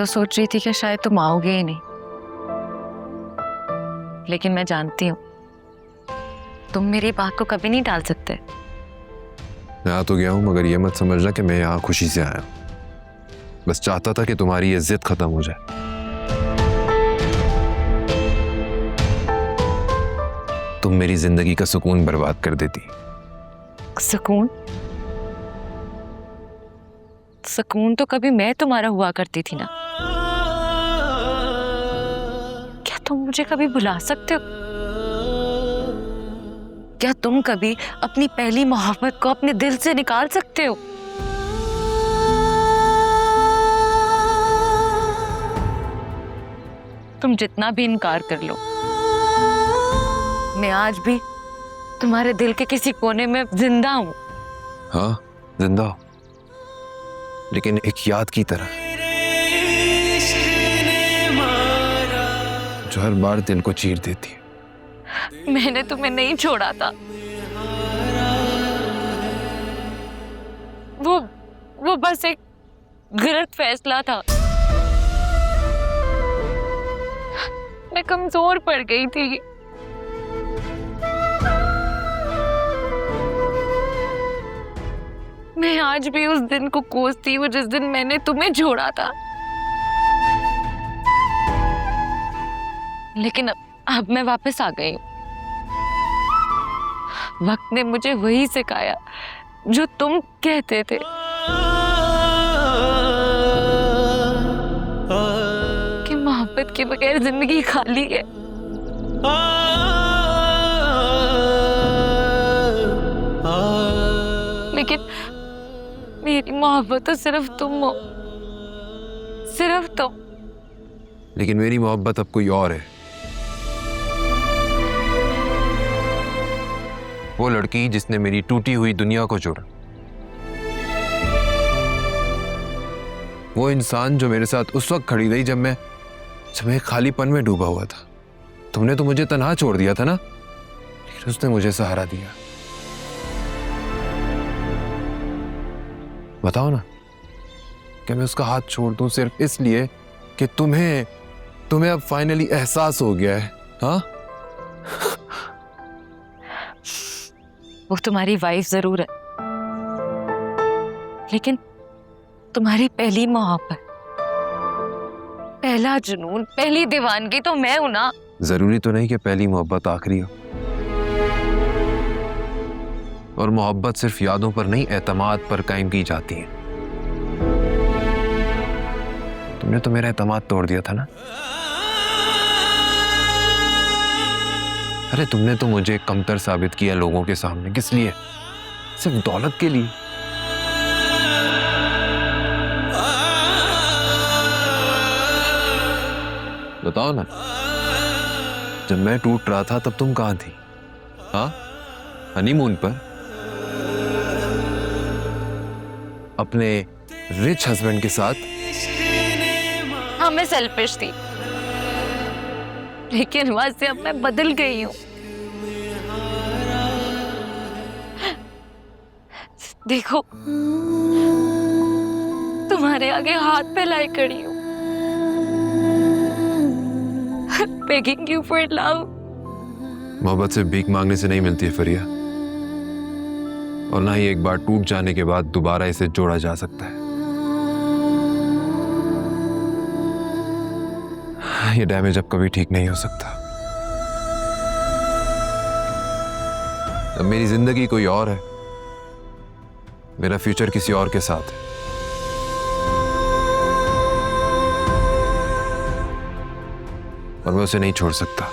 तो सोच रही थी कि शायद तुम आओगे ही नहीं, लेकिन मैं जानती हूँ तुम मेरी बात को कभी नहीं टाल सकते। मैं आ तो गया हूँ, मगर ये मत समझना कि मैं यहाँ खुशी से आया। बस चाहता था कि तुम्हारी ये जिद खत्म हो जाए। तुम मेरी जिंदगी का सुकून बर्बाद कर देती। सुकून? सुकून तो कभी मैं तुम्हारा हुआ करती थी ना। क्या तुम मुझे कभी भुला सकते हो? क्या तुम कभी अपनी पहली मोहब्बत को अपने दिल से निकाल सकते हो? तुम जितना भी इनकार कर लो, मैं आज भी तुम्हारे दिल के किसी कोने में जिंदा हूं। हाँ, जिंदा हो, लेकिन एक याद की तरह जो हर बार दिल को चीर देती है। मैंने तुम्हें नहीं छोड़ा था। वो बस एक गलत फैसला था। मैं कमजोर पड़ गई थी। मैं आज भी उस दिन को कोसती हूँ जिस दिन मैंने तुम्हें छोड़ा था। लेकिन अब मैं वापस आ गई हूँ। वक्त ने मुझे वही सिखाया जो तुम कहते थे कि मोहब्बत के बगैर जिंदगी खाली है। लेकिन मेरी मोहब्बत तो सिर्फ तुम हो, सिर्फ तुम। लेकिन मेरी मोहब्बत अब कोई और है। वो लड़की जिसने मेरी टूटी हुई दुनिया को जोड़ा। वो इंसान जो मेरे साथ उस वक्त खड़ी रही जब मैं खालीपन में डूबा हुआ था। तुमने तो मुझे तन्हा छोड़ दिया था ना, लेकिन उसने मुझे सहारा दिया। बताओ ना कि मैं उसका हाथ छोड़ दूं सिर्फ इसलिए कि तुम्हें अब फाइनली एहसास हो गया है। हाँ, वो तुम्हारी वाइफ जरूर है, लेकिन तुम्हारी पहली मोहब्बत, पहला जुनून, पहली दीवानगी तो मैं हूं ना। जरूरी तो नहीं कि पहली मोहब्बत आखिरी हो। और मोहब्बत सिर्फ यादों पर नहीं, एतमाद पर कायम की जाती है। तुमने तो मेरा एतमाद तोड़ दिया था ना। अरे तुमने तो मुझे कमतर साबित किया लोगों के सामने। किस लिए? सिर्फ दौलत के लिए। बताओ ना, जब मैं टूट रहा था तब तुम कहां थी? हाँ, हनीमून पर अपने रिच हस्बैंड के साथ। हाँ, मैं सेल्फिश थी, लेकिन वहां से अब मैं बदल गई हूँ। देखो, तुम्हारे आगे हाथ फैलाए खड़ी हूँ, begging you for love। मोहब्बत से भीख मांगने से नहीं मिलती है फरिया, और ना ही एक बार टूट जाने के बाद दोबारा इसे जोड़ा जा सकता है। ये डैमेज अब कभी ठीक नहीं हो सकता। अब मेरी जिंदगी कोई और है, मेरा फ्यूचर किसी और के साथ है। और मैं उसे नहीं छोड़ सकता,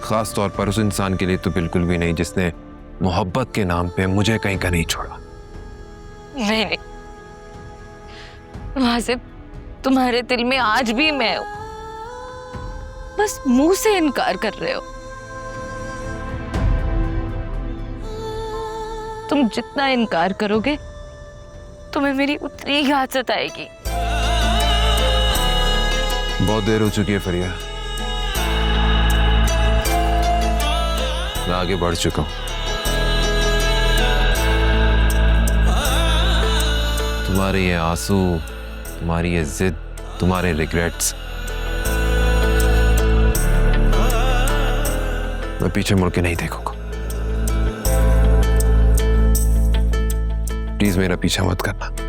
खास तौर पर उस इंसान के लिए तो बिल्कुल भी नहीं जिसने मोहब्बत के नाम पे मुझे कहीं का नहीं छोड़ा। नहीं, वहां से तुम्हारे दिल में आज भी मैं हूं, बस मुंह से इनकार कर रहे हो। तुम जितना इनकार करोगे तुम्हें मेरी उतनी ही याद सताएगी। बहुत देर हो चुकी है फरिया, मैं आगे बढ़ चुका हूं। तुम्हारे ये आंसू, तुम्हारी ये जिद, तुम्हारे रिग्रेट्स, मैं पीछे मुड़ के नहीं देखूंगा। प्लीज मेरा पीछा मत करना।